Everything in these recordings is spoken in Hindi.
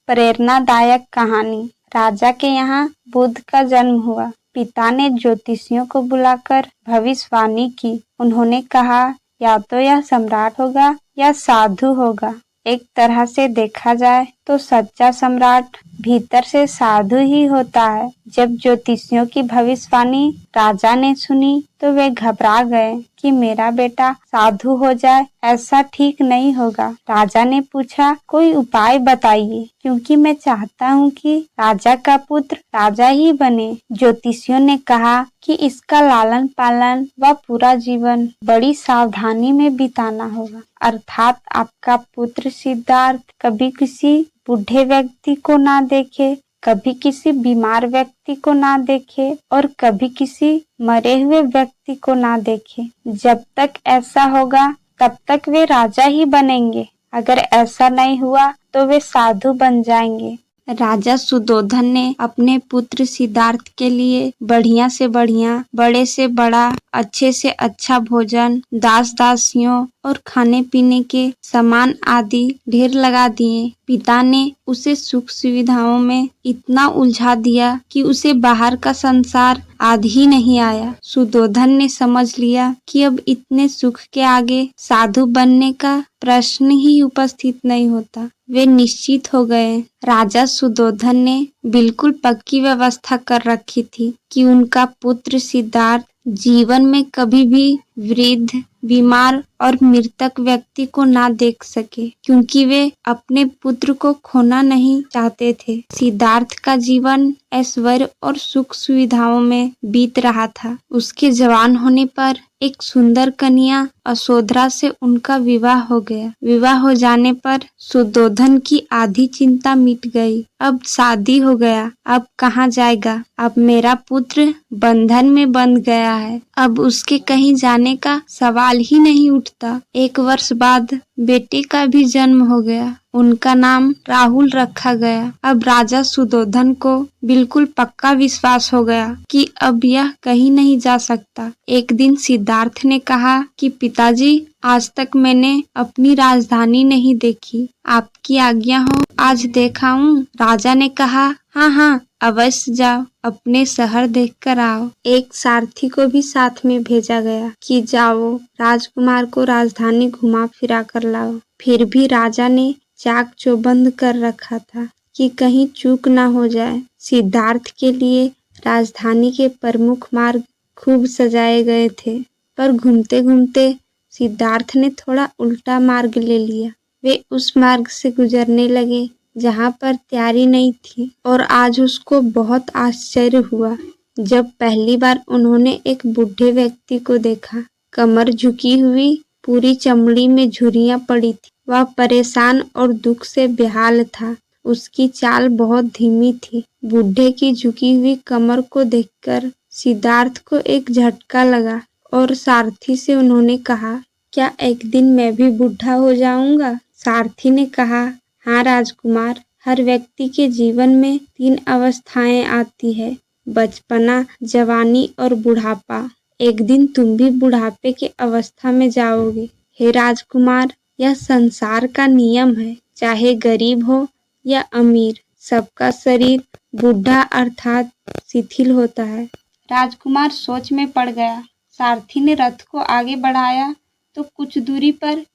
प्रेरणादायक कहानी। राजा के यहाँ बुद्ध का जन्म हुआ। पिता ने ज्योतिषियों को बुलाकर भविष्यवाणी की। उन्होंने कहा, या तो यह सम्राट होगा या साधु होगा। एक तरह से देखा जाए तो सच्चा सम्राट भीतर से साधु ही होता है। जब ज्योतिषियों की भविष्यवाणी राजा ने सुनी तो वे घबरा गए कि मेरा बेटा साधु हो जाए, ऐसा ठीक नहीं होगा। राजा ने पूछा, कोई उपाय बताइए, क्योंकि मैं चाहता हूँ कि राजा का पुत्र राजा ही बने। ज्योतिषियों ने कहा कि इसका लालन पालन व पूरा जीवन बड़ी सावधानी में बिताना होगा, अर्थात आपका पुत्र सिद्धार्थ कभी किसी बूढ़े व्यक्ति को ना देखे, कभी किसी बीमार व्यक्ति को ना देखे और कभी किसी मरे हुए व्यक्ति को ना देखे। जब तक ऐसा होगा तब तक वे राजा ही बनेंगे। अगर ऐसा नहीं हुआ तो वे साधु बन जाएंगे। राजा सुधोधन ने अपने पुत्र सिद्धार्थ के लिए बढ़िया से बढ़िया, बड़े से बड़ा, अच्छे से अच्छा भोजन, दास दासियों और खाने पीने के सामान आदि ढेर लगा दिए। पिता ने उसे सुख सुविधाओं में इतना उलझा दिया कि उसे बाहर का संसार आद ही नहीं आया। सुधोधन ने समझ लिया कि अब इतने सुख के आगे साधु बनने का प्रश्न ही उपस्थित नहीं होता। वे निश्चित हो गए। राजा सुधोधन ने बिल्कुल पक्की व्यवस्था कर रखी थी कि उनका पुत्र सिद्धार्थ जीवन में कभी भी वृद्ध, बीमार और मृतक व्यक्ति को ना देख सके, क्योंकि वे अपने पुत्र को खोना नहीं चाहते थे। सिद्धार्थ का जीवन ऐश्वर्य और सुख सुविधाओं में बीत रहा था। उसके जवान होने पर एक सुंदर कन्या यशोधरा से उनका विवाह हो गया। विवाह हो जाने पर सुधोधन की आधी चिंता मिट गई। अब शादी हो गया, अब कहाँ जाएगा? अब मेरा पुत्र बंधन में बंध गया है, अब उसके कहीं जाने का सवाल ही नहीं उठता। 1 वर्ष बाद बेटे का भी जन्म हो गया। उनका नाम राहुल रखा गया। अब राजा सुधोधन को बिल्कुल पक्का विश्वास हो गया कि अब यह कहीं नहीं जा सकता। एक दिन सिद्धार्थ ने कहा कि पिताजी, आज तक मैंने अपनी राजधानी नहीं देखी, आपकी आज्ञा हो आज देखाऊं? राजा ने कहा, हाँ हाँ, अवश्य जाओ, अपने शहर देख कर आओ। एक सारथी को भी साथ में भेजा गया कि जाओ, राजकुमार को राजधानी घुमा फिरा कर लाओ। फिर भी राजा ने चाक चौबंद कर रखा था कि कहीं चूक ना हो जाए। सिद्धार्थ के लिए राजधानी के प्रमुख मार्ग खूब सजाए गए थे, पर घूमते घूमते सिद्धार्थ ने थोड़ा उल्टा मार्ग ले लिया। वे उस मार्ग से गुजरने लगे जहाँ पर तैयारी नहीं थी, और आज उसको बहुत आश्चर्य हुआ जब पहली बार उन्होंने एक बूढ़े व्यक्ति को देखा। कमर झुकी हुई, पूरी चमड़ी में झुर्रियां पड़ी थी। वह परेशान और दुख से बेहाल था। उसकी चाल बहुत धीमी थी। बूढ़े की झुकी हुई कमर को देखकर सिद्धार्थ को एक झटका लगा और सारथी से उन्होंने कहा, क्या एक दिन मैं भी बूढ़ा हो जाऊंगा? सारथी ने कहा, हाँ राजकुमार, हर व्यक्ति के जीवन में 3 अवस्थाएं आती है, बचपना, जवानी और बुढ़ापा। एक दिन तुम भी बुढ़ापे के अवस्था में जाओगे। हे राजकुमार, यह संसार का नियम है। चाहे गरीब हो या अमीर, सबका शरीर बूढ़ा अर्थात शिथिल होता है। राजकुमार सोच में पड़ गया। सारथी ने रथ को आगे बढ़ाया तो कुछ दूरी पर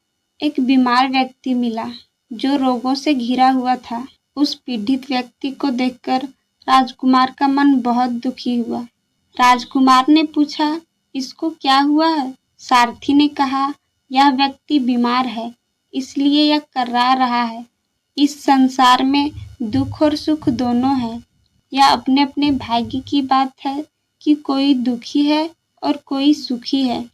एक बीमार व्यक्ति मिला जो रोगों से घिरा हुआ था। उस पीड़ित व्यक्ति को देखकर राजकुमार का मन बहुत दुखी हुआ। राजकुमार ने पूछा, इसको क्या हुआ है? सारथी ने कहा, यह व्यक्ति बीमार है, इसलिए यह कर्रा रहा है। इस संसार में दुख और सुख दोनों है। यह अपने अपने भाग्य की बात है कि कोई दुखी है और कोई सुखी है।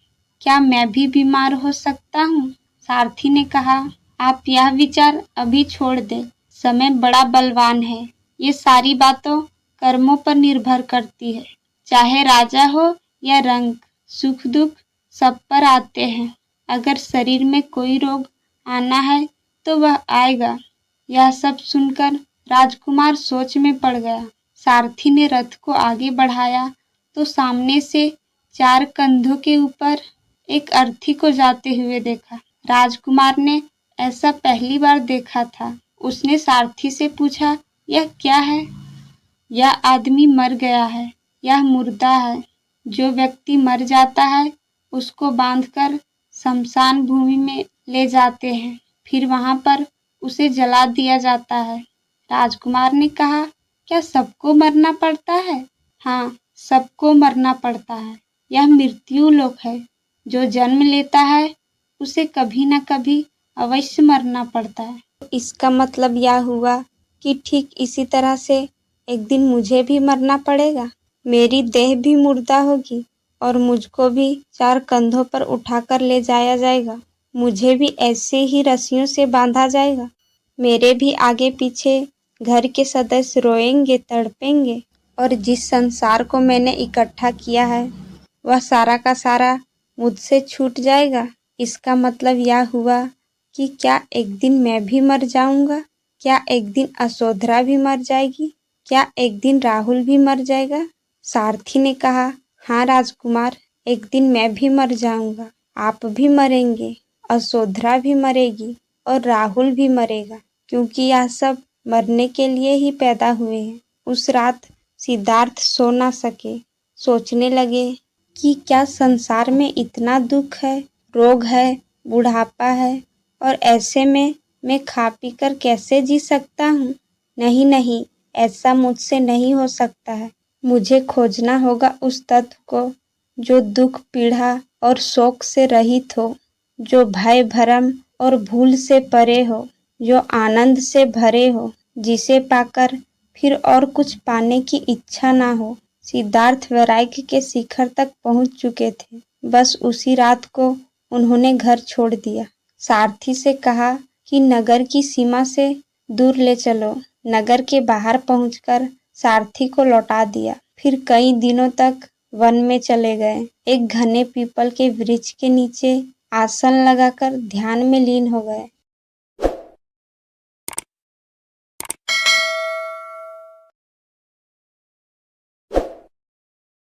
क्या मैं भी बीमार हो सकता हूँ? सारथी ने कहा, आप यह विचार अभी छोड़ दे। समय बड़ा बलवान है। ये सारी बातों कर्मों पर निर्भर करती है। चाहे राजा हो या रंक, सुख दुख सब पर आते हैं। अगर शरीर में कोई रोग आना है तो वह आएगा। यह सब सुनकर राजकुमार सोच में पड़ गया। सारथी ने रथ को आगे बढ़ाया तो सामने से 4 कंधों के ऊपर एक अर्थी को जाते हुए देखा। राजकुमार ने ऐसा पहली बार देखा था। उसने सारथी से पूछा, यह क्या है? यह आदमी मर गया है, यह मुर्दा है। जो व्यक्ति मर जाता है उसको बांधकर शमशान भूमि में ले जाते हैं, फिर वहां पर उसे जला दिया जाता है। राजकुमार ने कहा, क्या सबको मरना पड़ता है? हाँ, सबको मरना पड़ता है। यह मृत्यु लोक है। जो जन्म लेता है उसे कभी न कभी अवश्य मरना पड़ता है। इसका मतलब यह हुआ कि ठीक इसी तरह से एक दिन मुझे भी मरना पड़ेगा। मेरी देह भी मुर्दा होगी और मुझको भी 4 कंधों पर उठाकर ले जाया जाएगा। मुझे भी ऐसे ही रस्सियों से बांधा जाएगा। मेरे भी आगे पीछे घर के सदस्य रोएंगे, तड़पेंगे और जिस संसार को मैंने इकट्ठा किया है वह सारा का सारा मुझसे छूट जाएगा। इसका मतलब यह हुआ कि क्या एक दिन मैं भी मर जाऊंगा? क्या एक दिन असोधरा भी मर जाएगी? क्या एक दिन राहुल भी मर जाएगा? सारथी ने कहा, हाँ राजकुमार, एक दिन मैं भी मर जाऊंगा। आप भी मरेंगे, असोधरा भी मरेगी और राहुल भी मरेगा, क्योंकि यह सब मरने के लिए ही पैदा हुए हैं। उस रात सिद्धार्थ सो ना सके। सोचने लगे कि क्या संसार में इतना दुख है, रोग है, बुढ़ापा है और ऐसे में मैं खा पी कर कैसे जी सकता हूँ? नहीं नहीं, ऐसा मुझसे नहीं हो सकता है। मुझे खोजना होगा उस तत्व को जो दुख, पीड़ा और शोक से रहित हो, जो भय, भरम और भूल से परे हो, जो आनंद से भरे हो, जिसे पाकर फिर और कुछ पाने की इच्छा ना हो। सिद्धार्थ वैराग्य के शिखर तक पहुंच चुके थे। बस उसी रात को उन्होंने घर छोड़ दिया। सारथी से कहा कि नगर की सीमा से दूर ले चलो। नगर के बाहर पहुंचकर सारथी को लौटा दिया। फिर कई दिनों तक वन में चले गए। एक घने पीपल के वृक्ष के नीचे आसन लगाकर ध्यान में लीन हो गए।